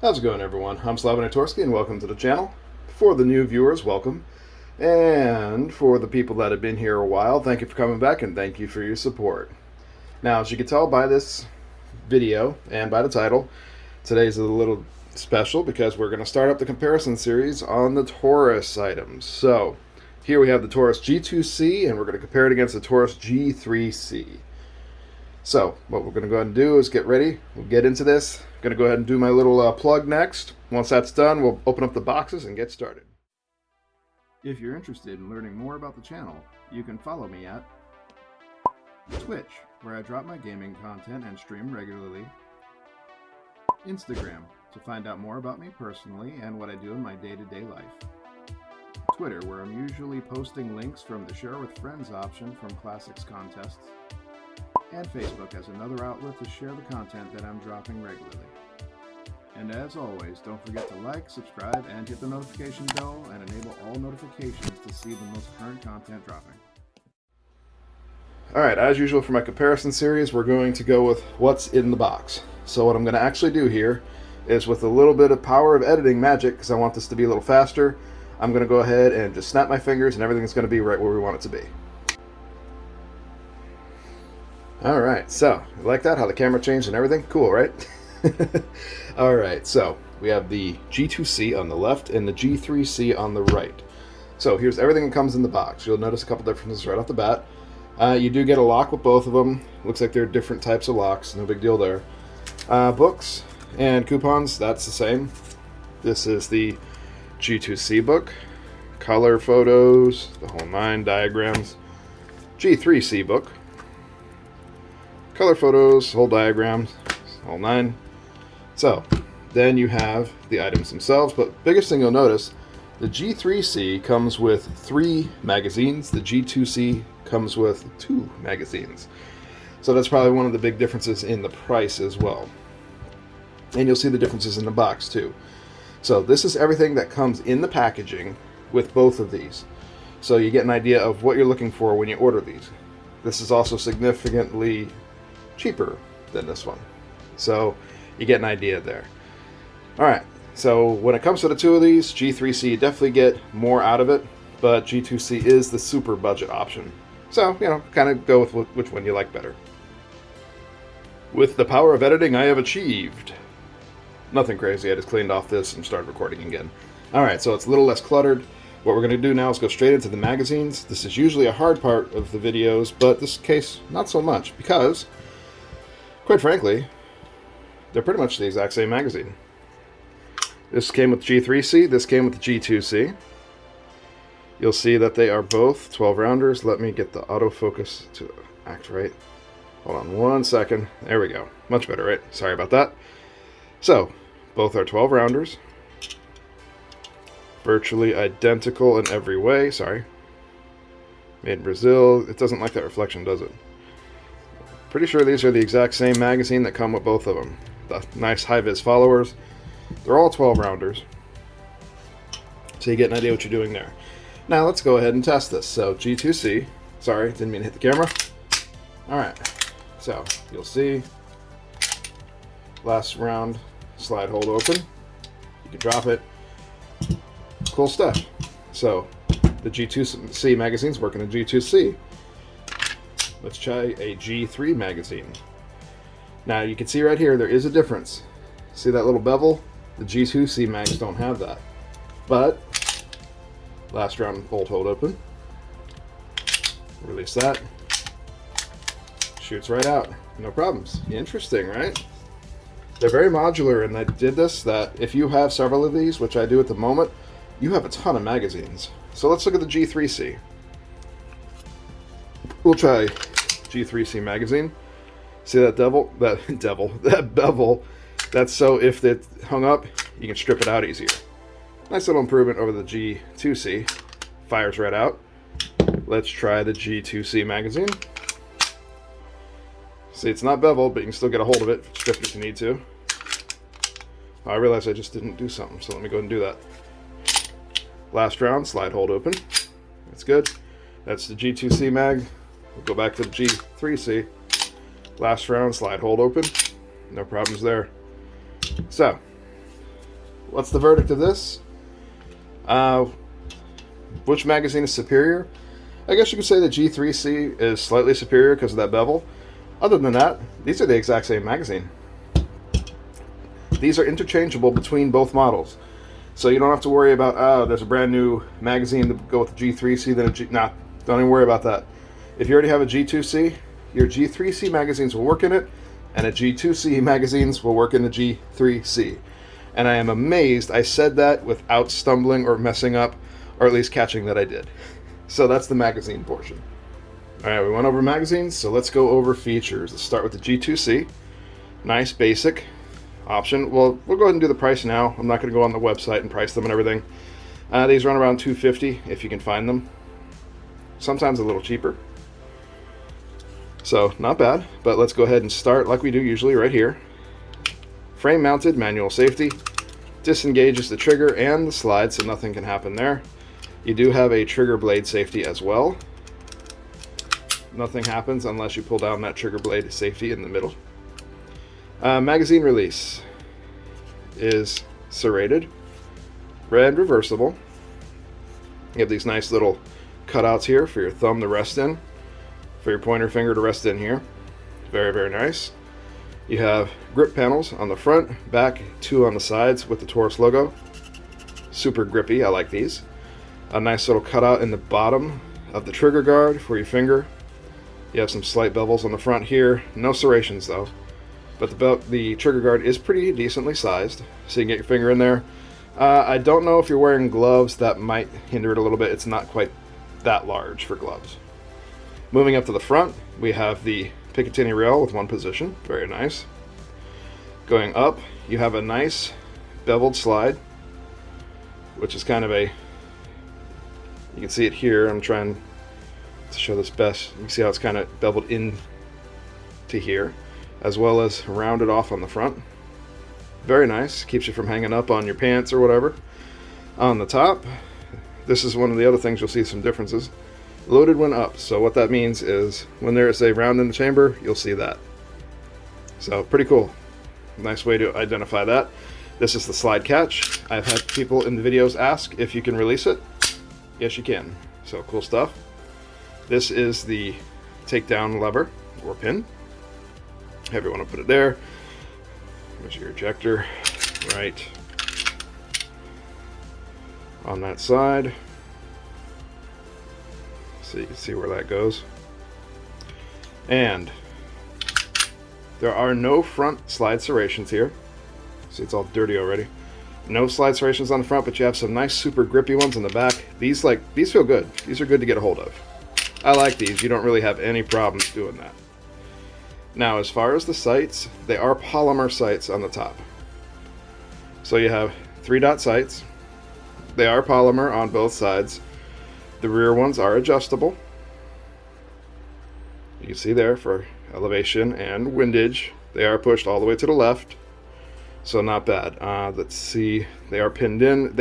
How's it going, everyone? I'm Slav-in-a-tor-ski and welcome to the channel. For the new viewers, welcome. And for the people that have been here a while, thank you for coming back and thank you for your support. Now, as you can tell by this video and by the title, today's a little special because we're going to start up the comparison series on the Taurus items. So, here we have the Taurus G2C and we're going to compare it against the Taurus G3C. So, what we're going to go ahead and do is get ready. We'll get into this. I'm going to go ahead and do my little plug next. Once that's done, we'll open up the boxes and get started. If you're interested in learning more about the channel, you can follow me at Twitch, where I drop my gaming content and stream regularly, Instagram, to find out more about me personally and what I do in my day-to-day life, Twitter, where I'm usually posting links from the Share with Friends option from Classics contests, and Facebook as another outlet to share the content that I'm dropping regularly. And as always, don't forget to like, subscribe, and hit the notification bell and enable all notifications to see the most current content dropping. Alright, as usual for my comparison series, we're going to go with what's in the box. So what I'm going to actually do here is, with a little bit of power of editing magic, because I want this to be a little faster, I'm going to go ahead and just snap my fingers and everything's going to be right where we want it to be. Alright, so, you like that? How the camera changed and everything? Cool, right? Alright, so, we have the G2C on the left and the G3C on the right. So, here's everything that comes in the box. You'll notice a couple differences right off the bat. You do get a lock with both of them. Looks like they're different types of locks, no big deal there. Books and coupons, that's the same. This is the G2C book. Color photos, the whole nine, diagrams. G3C book. Color photos, whole diagrams, whole nine. So, then you have the items themselves, but biggest thing you'll notice, the G3C comes with 3 magazines, the G2C comes with 2 magazines. So that's probably one of the big differences in the price as well. And you'll see the differences in the box too. So this is everything that comes in the packaging with both of these. So you get an idea of what you're looking for when you order these. This is also significantly cheaper than this one, so you get an idea there. Alright, so when it comes to the two of these, G3C, you definitely get more out of it, but G2C is the super budget option, so you know, kind of go with which one you like better. With the power of editing, I have achieved nothing crazy. I just cleaned off this and started recording again. Alright, so it's a little less cluttered. What we're going to do now is go straight into the magazines. This is usually a hard part of the videos, but this case not so much, because quite frankly, they're pretty much the exact same magazine. This came with G3C, this came with the G2C. You'll see that they are both 12 rounders. Let me get the autofocus to act right. Hold on 1 second. There we go. Much better, right? Sorry about that. So, both are 12 rounders. Virtually identical in every way. Sorry. Made in Brazil. It doesn't like that reflection, does it? Pretty sure these are the exact same magazine that come with both of them. The nice high-vis followers. They're all 12 rounders. So you get an idea what you're doing there. Now let's go ahead and test this. So G2C. Sorry, didn't mean to hit the camera. Alright. So you'll see. Last round. Slide hold open. You can drop it. Cool stuff. So the G2C magazine's working in G2C. Let's try a G3 magazine. Now you can see right here there is a difference. See that little bevel? The G2C mags don't have that. But last round, bolt hold open. Release that. Shoots right out. No problems. Interesting, right? They're very modular, and I did this that if you have several of these, which I do at the moment, you have a ton of magazines. So let's look at the G3C. We'll try G3C magazine. See that that bevel? That's so if it hung up, you can strip it out easier. Nice little improvement over the G2C. Fires right out. Let's try the G2C magazine. See, it's not beveled, but you can still get a hold of it. Strip it if you need to. Oh, I realized I just didn't do something, so let me go ahead and do that. Last round, slide hold open. That's good. That's the G2C mag. We'll go back to the G3C. Last round, slide hold open. No problems there. So, what's the verdict of this? Which magazine is superior? I guess you could say the G3C is slightly superior because of that bevel. Other than that, these are the exact same magazine. These are interchangeable between both models. So you don't have to worry about, oh, there's a brand new magazine to go with the G3C, then a G... Nah, don't even worry about that. If you already have a G2C, your G3C magazines will work in it, and a G2C magazines will work in the G3C. And I am amazed I said that without stumbling or messing up, or at least catching that I did. So that's the magazine portion. Alright, we went over magazines, so let's go over features. Let's start with the G2C. Nice, basic option. Well, we'll go ahead and do the price now. I'm not going to go on the website and price them and everything. These run around $250 if you can find them. Sometimes a little cheaper. So, not bad, but let's go ahead and start like we do usually right here. Frame mounted, manual safety. Disengages the trigger and the slide so nothing can happen there. You do have a trigger blade safety as well. Nothing happens unless you pull down that trigger blade safety in the middle. Magazine release is serrated, red reversible. You have these nice little cutouts here for your thumb to rest in, for your pointer finger to rest in here. Very, very nice. You have grip panels on the front, back, 2 on the sides with the Taurus logo. Super grippy, I like these. A nice little cutout in the bottom of the trigger guard for your finger. You have some slight bevels on the front here. No serrations though. But the trigger guard is pretty decently sized, so you can get your finger in there. I don't know if you're wearing gloves, that might hinder it a little bit. It's not quite that large for gloves. Moving up to the front, we have the Picatinny rail with 1 position. Very nice. Going up, you have a nice beveled slide, which is kind of a... You can see it here. I'm trying to show this best. You can see how it's kind of beveled in to here, as well as rounded off on the front. Very nice. Keeps you from hanging up on your pants or whatever. On the top, this is one of the other things you'll see some differences. Loaded when up. So what that means is when there is a round in the chamber, you'll see that. So pretty cool. Nice way to identify that. This is the slide catch. I've had people in the videos ask if you can release it. Yes, you can. So cool stuff. This is the takedown lever or pin. However you want to put it there. There's your ejector right on that side. So you can see where that goes. And there are no front slide serrations here. See, it's all dirty already. No slide serrations on the front, but you have some nice super grippy ones on the back. These feel good. These are good to get a hold of. I like these. You don't really have any problems doing that. Now, as far as the sights, they are polymer sights on the top. So you have 3-dot sights. They are polymer on both sides. The rear ones are adjustable. You can see there for elevation and windage. They are pushed all the way to the left. So not bad. Let's see. They are pinned in.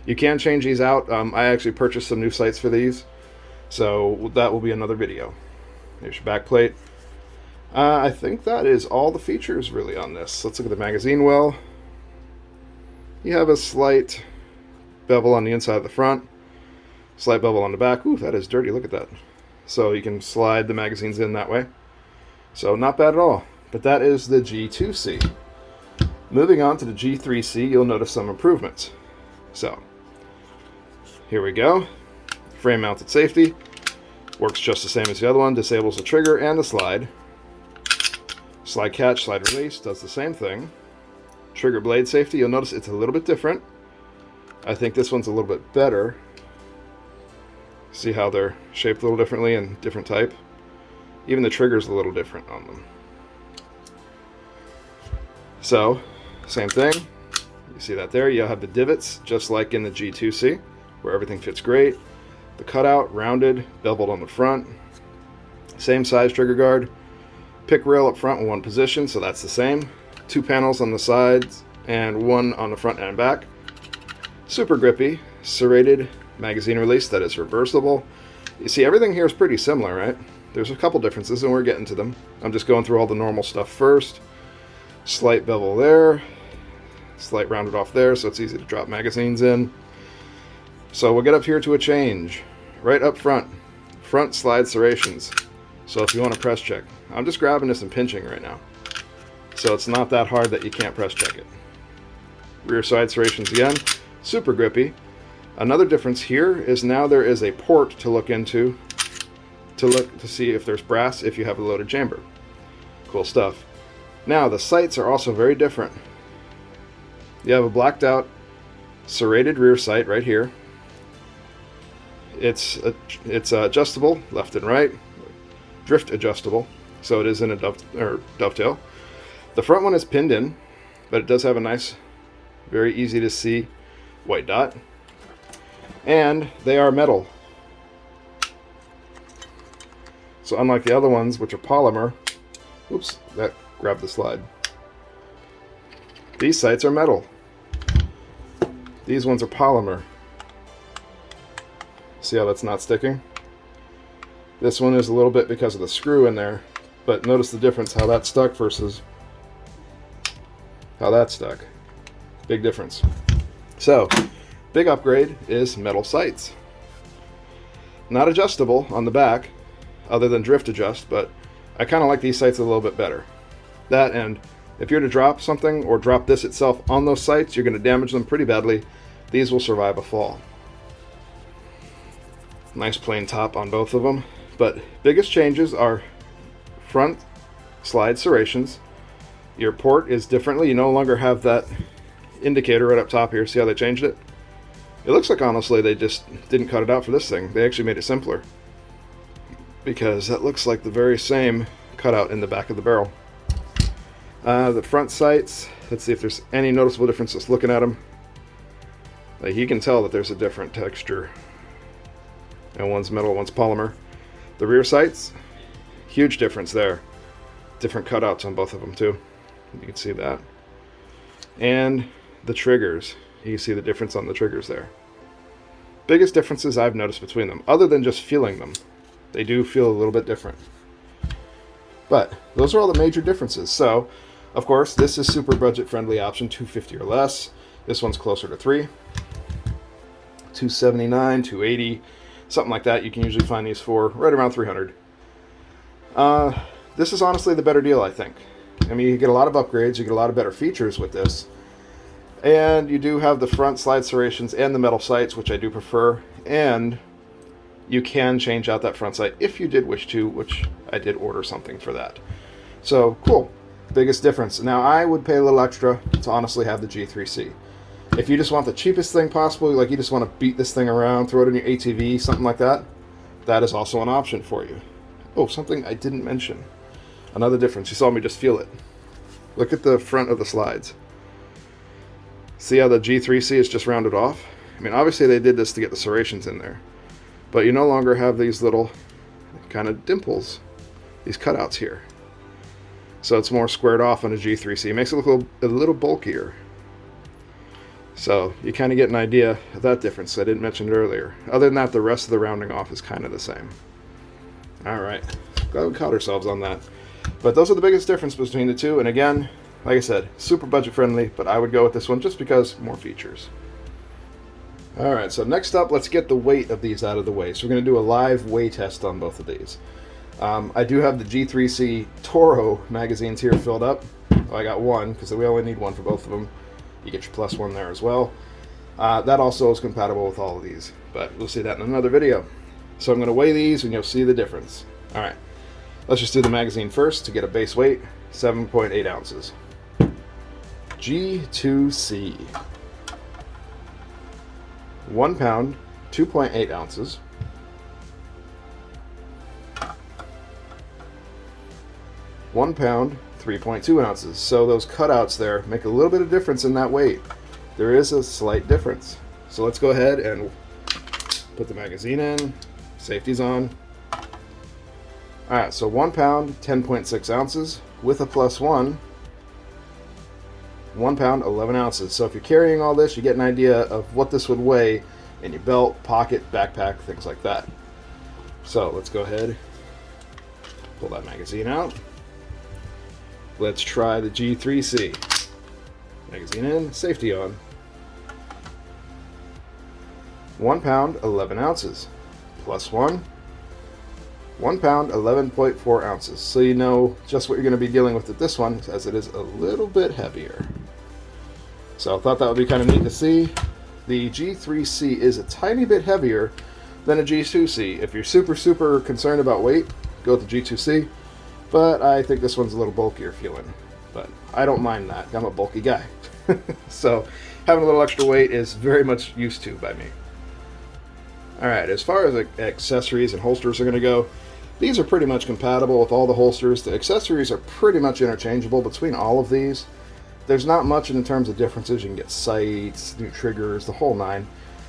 You can change these out. I actually purchased some new sights for these. So that will be another video. There's your back plate. I think that is all the features really on this. Let's look at the magazine well. You have a slight bevel on the inside of the front. Slight bevel on the back. Ooh, that is dirty. Look at that. So you can slide the magazines in that way. So not bad at all. But that is the G2C. Moving on to the G3C, you'll notice some improvements. So, here we go. Frame mounted safety. Works just the same as the other one. Disables the trigger and the slide. Slide catch, slide release, does the same thing. Trigger blade safety, you'll notice it's a little bit different. I think this one's a little bit better. See how they're shaped a little differently and different type. Even the trigger's a little different on them. So, same thing. You see that there. You'll have the divots, just like in the G2C, where everything fits great. The cutout, rounded, beveled on the front. Same size trigger guard. Pick rail up front in 1 position, so that's the same. 2 panels on the sides and 1 on the front and back. Super grippy, serrated magazine release that is reversible. You see, everything here is pretty similar, right? There's a couple differences, and we're getting to them. I'm just going through all the normal stuff first. Slight bevel there. Slight rounded off there, so it's easy to drop magazines in. So we'll get up here to a change. Right up front, front slide serrations. So if you want to press check, I'm just grabbing this and pinching right now. So it's not that hard that you can't press check it. Rear side serrations again, super grippy. Another difference here is now there is a port to look into to see if there's brass if you have a loaded chamber. Cool stuff. Now the sights are also very different. You have a blacked out serrated rear sight right here. It's adjustable left and right, drift adjustable, so it is in a dovetail. The front one is pinned in, but it does have a nice, very easy to see white dot. And they are metal. So unlike the other ones, which are polymer, oops, that grabbed the slide. These sights are metal. These ones are polymer. See how that's not sticking? This one is a little bit because of the screw in there, but notice the difference how that stuck versus how that stuck. Big difference. So, big upgrade is metal sights. Not adjustable on the back, other than drift adjust, but I kind of like these sights a little bit better. That, and if you're to drop something or drop this itself on those sights, you're going to damage them pretty badly. These will survive a fall. Nice plain top on both of them, but biggest changes are front slide serrations. Your port is differently. You no longer have that indicator right up top here. See how they changed it? It looks like honestly they just didn't cut it out for this thing. They actually made it simpler, because that looks like the very same cutout in the back of the barrel. The front sights, let's see if there's any noticeable difference just looking at them. Like you can tell that there's a different texture. And one's metal, one's polymer. The rear sights, huge difference there. Different cutouts on both of them too. You can see that. And the triggers, you can see the difference on the triggers there. Biggest differences I've noticed between them, other than just feeling them. They do feel a little bit different. But those are all the major differences. So, of course, this is super budget friendly option, $250 or less. This one's closer to $300. $279, $280, something like that. You can usually find these for right around $300. This is honestly the better deal, I think. I mean, you get a lot of upgrades, you get a lot of better features with this. And you do have the front slide serrations and the metal sights, which I do prefer. And you can change out that front sight if you did wish to, which I did order something for that. So, cool. Biggest difference. Now, I would pay a little extra to honestly have the G3C. If you just want the cheapest thing possible, like you just want to beat this thing around, throw it in your ATV, something like that, that is also an option for you. Oh, something I didn't mention. Another difference. You saw me just feel it. Look at the front of the slides. See how the G3C is just rounded off? I mean, obviously they did this to get the serrations in there. But you no longer have these little kind of dimples, these cutouts here. So it's more squared off on a G3C. It makes it look a little bulkier. So you kind of get an idea of that difference I didn't mention earlier. Other than that, the rest of the rounding off is kind of the same. Alright, glad we caught ourselves on that. But those are the biggest difference between the two. And again, like I said, super budget friendly, but I would go with this one just because more features. Alright, so next up, let's get the weight of these out of the way. So we're going to do a live weigh test on both of these. I do have the G3C Toro magazines here filled up. Well, I got one, because we only need one for both of them. You get your plus one there as well. That also is compatible with all of these, but we'll see that in another video. So I'm going to weigh these and you'll see the difference. Alright, let's just do the magazine first to get a base weight, 7.8 ounces. G2C. 1 pound, 2.8 ounces. 1 pound, 3.2 ounces. So those cutouts there make a little bit of difference in that weight. There is a slight difference. So let's go ahead and put the magazine in. Safety's on. Alright, so 1 pound, 10.6 ounces with a plus one. 1 pound, 11 ounces. So if you're carrying all this, you get an idea of what this would weigh in your belt, pocket, backpack, things like that. So let's go ahead, pull that magazine out. Let's try the G3C. Magazine in, safety on. 1 pound, 11 ounces. Plus 1 pound, 11.4 ounces. So you know just what you're going to be dealing with this one, as it is a little bit heavier. So I thought that would be kind of neat to see. The G3C is a tiny bit heavier than a G2C. If you're super concerned about weight, go with the G2C. But I think this one's a little bulkier feeling. But I don't mind that. I'm a bulky guy. So having a little extra weight is very much used to by me. Alright, as far as accessories and holsters are going to go, these are pretty much compatible with all the holsters. The accessories are pretty much interchangeable between all of these. There's not much in terms of differences. You can get sights, new triggers, the whole nine.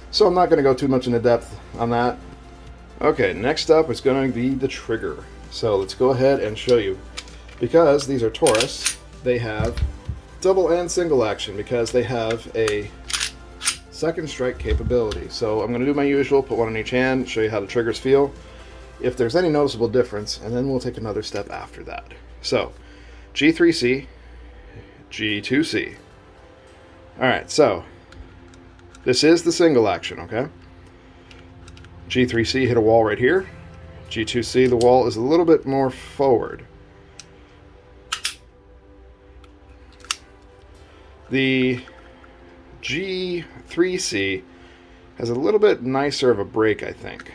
So I'm not going to go too much into depth on that. Okay, next up is going to be the trigger. So let's go ahead and show you. Because these are Taurus, they have double and single action because they have a second strike capability. So I'm going to do my usual, put one in each hand, show you how the triggers feel, if there's any noticeable difference, and then we'll take another step after that. So, G3C, G2C. Alright, so, this is the single action, okay? G3C hit a wall right here. G2C, the wall is a little bit more forward. The G3C has a little bit nicer of a break, I think.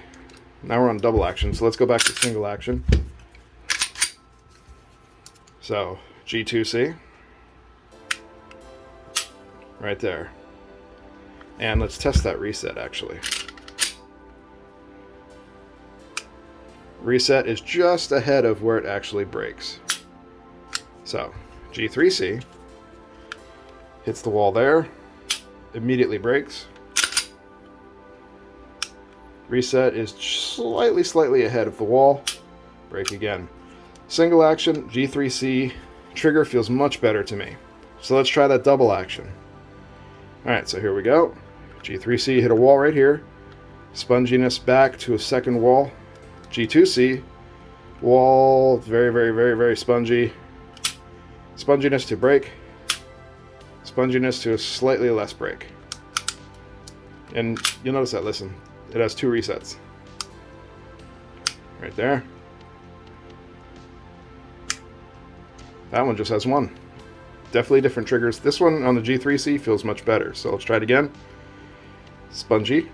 Now we're on double action, so let's go back to single action. So, G2C. Right there. And let's test that reset, actually. Reset is just ahead of where it actually breaks. So, G3C hits the wall there, immediately breaks. Reset is slightly ahead of the wall, break again. Single action, G3C trigger feels much better to me. So let's try that double action. Alright, so here we go. G3C hit a wall right here. Sponginess back to a second wall. G2C, wall, very spongy. Sponginess to break. Sponginess to a slightly less break. And you'll notice that, listen, it has 2 resets. Right there. That one just has 1. Definitely different triggers. This one on the G3C feels much better. So let's try it again. Spongy.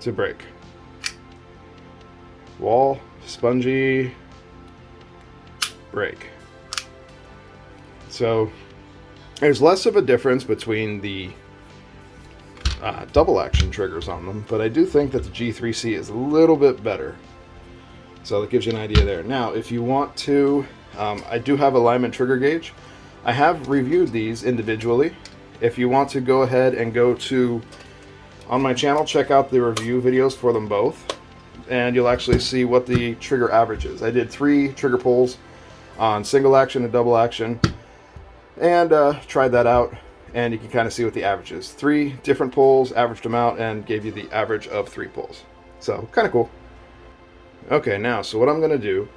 To break. Wall, spongy, break. So there's less of a difference between the double action triggers on them, but I do think that the G3C is a little bit better. So that gives you an idea there. Now, if you want to, I do have alignment trigger gauge. I have reviewed these individually. If you want to go ahead and go to, on my channel, check out the review videos for them both, and you'll actually see what the trigger average is. I did 3 trigger pulls on single action and double action, and tried that out, and you can kind of see what the average is. 3 different pulls, averaged them out, and gave you the average of 3 pulls. So, kind of cool. Okay, now, so what I'm going to do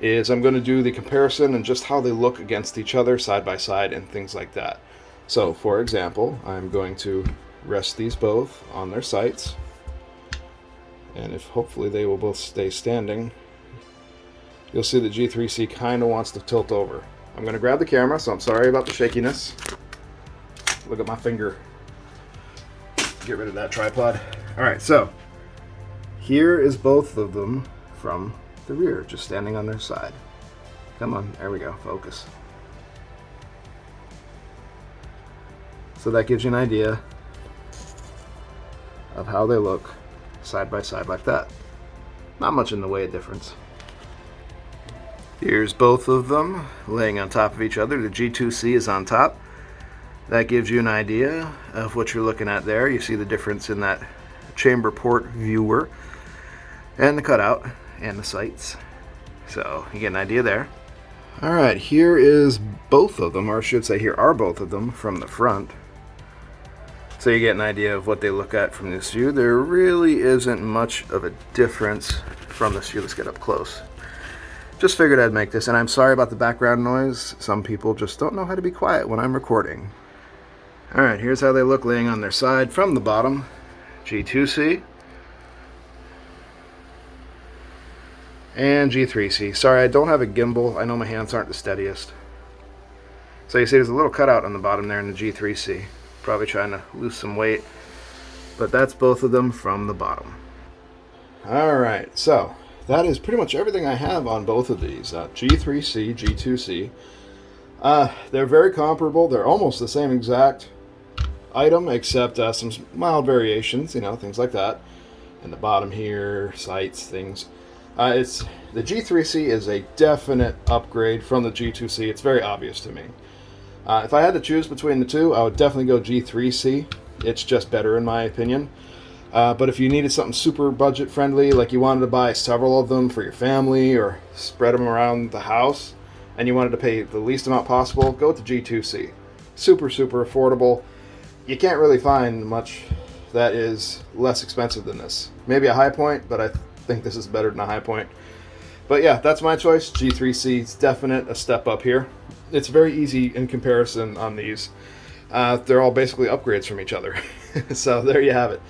is I'm going to do the comparison and just how they look against each other, side by side, and things like that. So, for example, I'm going to rest these both on their sights, and if hopefully they will both stay standing, you'll see the G3C kind of wants to tilt over. I'm going to grab the camera, so I'm sorry about the shakiness. Look at my finger. Get rid of that tripod. Alright, so here is both of them from the rear, just standing on their side. Come on, there we go, focus. So that gives you an idea of how they look side by side like that. Not much in the way of difference. Here's both of them laying on top of each other. The G2C is on top. That gives you an idea of what you're looking at there. You see the difference in that chamber port viewer and the cutout and the sights. So you get an idea there. Alright, here is both of them, or I should say here are both of them from the front. So you get an idea of what they look at from this view. There really isn't much of a difference from this view. Let's get up close. just figured I'd make this, and I'm sorry about the background noise. Some people just don't know how to be quiet when I'm recording. Alright, here's how they look laying on their side from the bottom. G2C and G3C. Sorry, I don't have a gimbal. I know my hands aren't the steadiest. So you see there's a little cutout on the bottom there in the G3C. Probably trying to lose some weight. But that's both of them from the bottom. Alright, so that is pretty much everything I have on both of these. G3C, G2C. They're very comparable. They're almost the same exact item, except some mild variations, you know, things like that. And the bottom here, sights, things. The G3C is a definite upgrade from the G2C. It's very obvious to me. If I had to choose between the two, I would definitely go G3C. It's just better in my opinion. But if you needed something super budget friendly, like you wanted to buy several of them for your family or spread them around the house, and you wanted to pay the least amount possible, go with the G2C. Super, super affordable. You can't really find much that is less expensive than this. Maybe a High Point, but I think this is better than a High Point. But yeah, that's my choice. G3C is definite a step up here. It's very easy in comparison on these. They're all basically upgrades from each other. So there you have it.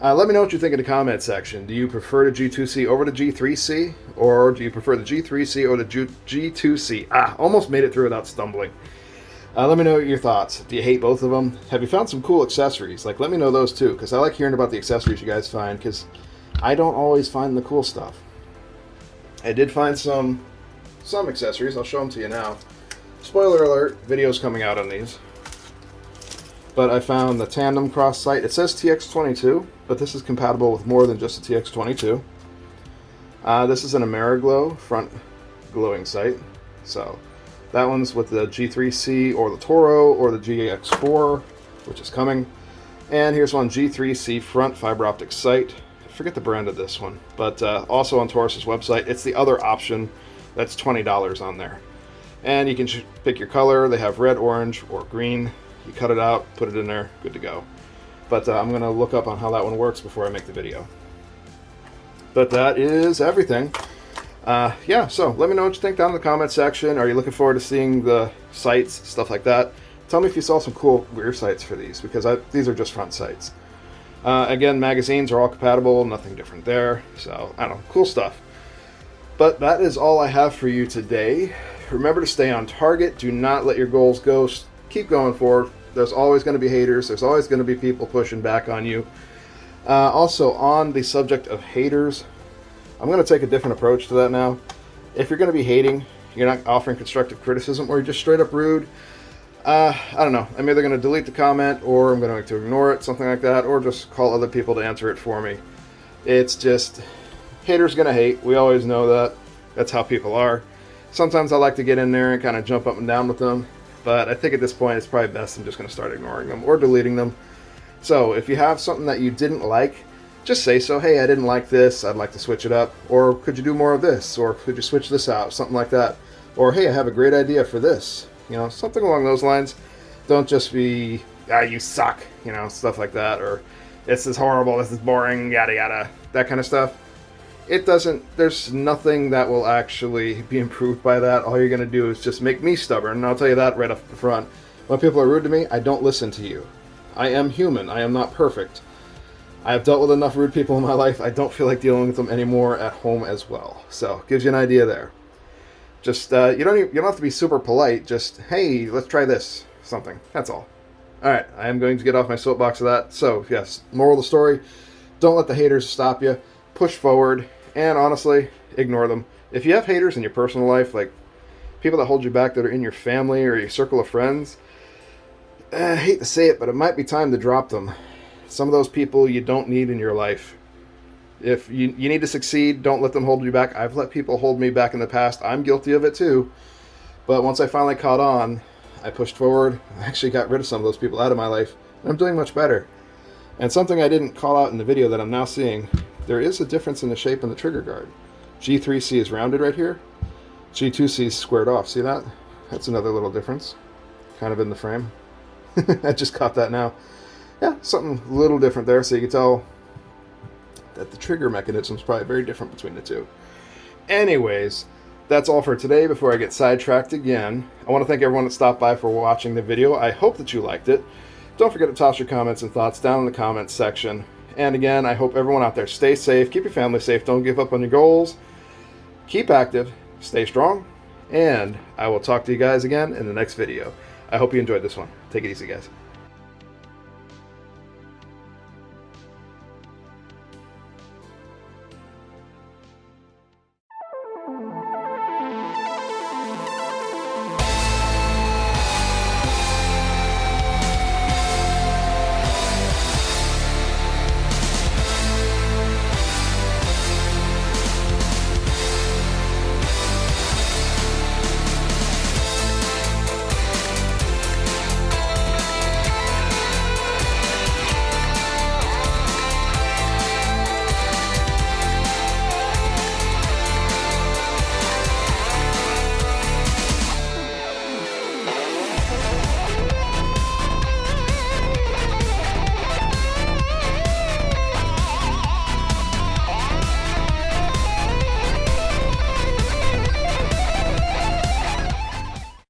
Let me know what you think in the comment section. Do you prefer the G2C over the G3C? Or do you prefer the G3C or the G2C? Almost made it through without stumbling. Let me know your thoughts. Do you hate both of them? Have you found some cool accessories? Like, let me know those too, because I like hearing about the accessories you guys find, because I don't always find the cool stuff. I did find some accessories. I'll show them to you now. Spoiler alert, videos coming out on these. But I found the tandem cross sight. It says TX22, but this is compatible with more than just a TX22. This is an Ameriglow front glowing sight. So that one's with the G3C or the Toro or the GX4, which is coming. And here's one G3C front fiber optic sight. I forget the brand of this one, but also on Taurus's website. It's the other option. That's $20 on there. And you can pick your color. They have red, orange, or green. You cut it out, put it in there, good to go. But I'm going to look up on how that one works before I make the video. But that is everything. Yeah, so let me know what you think down in the comment section. Are you looking forward to seeing the sights, stuff like that? Tell me if you saw some cool rear sights for these, because these are just front sights. Again, magazines are all compatible, nothing different there. So, I don't know, cool stuff. But that is all I have for you today. Remember to stay on target. Do not let your goals go. Keep going forward. There's always going to be haters. There's always going to be people pushing back on you. Also, on the subject of haters, I'm going to take a different approach to that now. If you're going to be hating, you're not offering constructive criticism, or you're just straight up rude, I don't know. I'm either going to delete the comment, or I'm going to ignore it, something like that, or just call other people to answer it for me. It's just, haters going to hate. We always know that. That's how people are. Sometimes I like to get in there and kind of jump up and down with them, but I think at this point it's probably best I'm just going to start ignoring them or deleting them. So if you have something that you didn't like, just say so. Hey, I didn't like this. I'd like to switch it up. Or could you do more of this? Or could you switch this out? Something like that. Or hey, I have a great idea for this. You know, something along those lines. Don't just be, you suck. You know, stuff like that. Or this is horrible. This is boring. Yada yada. That kind of stuff. There's nothing that will actually be improved by that. All you're going to do is just make me stubborn. And I'll tell you that right up the front. When people are rude to me, I don't listen to you. I am human. I am not perfect. I have dealt with enough rude people in my life. I don't feel like dealing with them anymore at home as well. So, gives you an idea there. Just, you don't have to be super polite. Just, hey, let's try this. Something. That's all. Alright, I am going to get off my soapbox of that. So, yes, moral of the story, don't let the haters stop you. Push forward. And honestly, ignore them. If you have haters in your personal life, like people that hold you back that are in your family or your circle of friends, I hate to say it, but it might be time to drop them. Some of those people you don't need in your life. If you need to succeed, don't let them hold you back. I've let people hold me back in the past. I'm guilty of it too. But once I finally caught on, I pushed forward. I actually got rid of some of those people out of my life. And I'm doing much better. And something I didn't call out in the video that I'm now seeing, there is a difference in the shape in the trigger guard. G3C is rounded right here. G2C is squared off. See that? That's another little difference. Kind of in the frame. I just caught that now. Yeah, something a little different there, so you can tell that the trigger mechanism is probably very different between the two. Anyways, that's all for today before I get sidetracked again. I want to thank everyone that stopped by for watching the video. I hope that you liked it. Don't forget to toss your comments and thoughts down in the comments section. And again, I hope everyone out there stay safe, keep your family safe, don't give up on your goals, keep active, stay strong, and I will talk to you guys again in the next video. I hope you enjoyed this one. Take it easy, guys.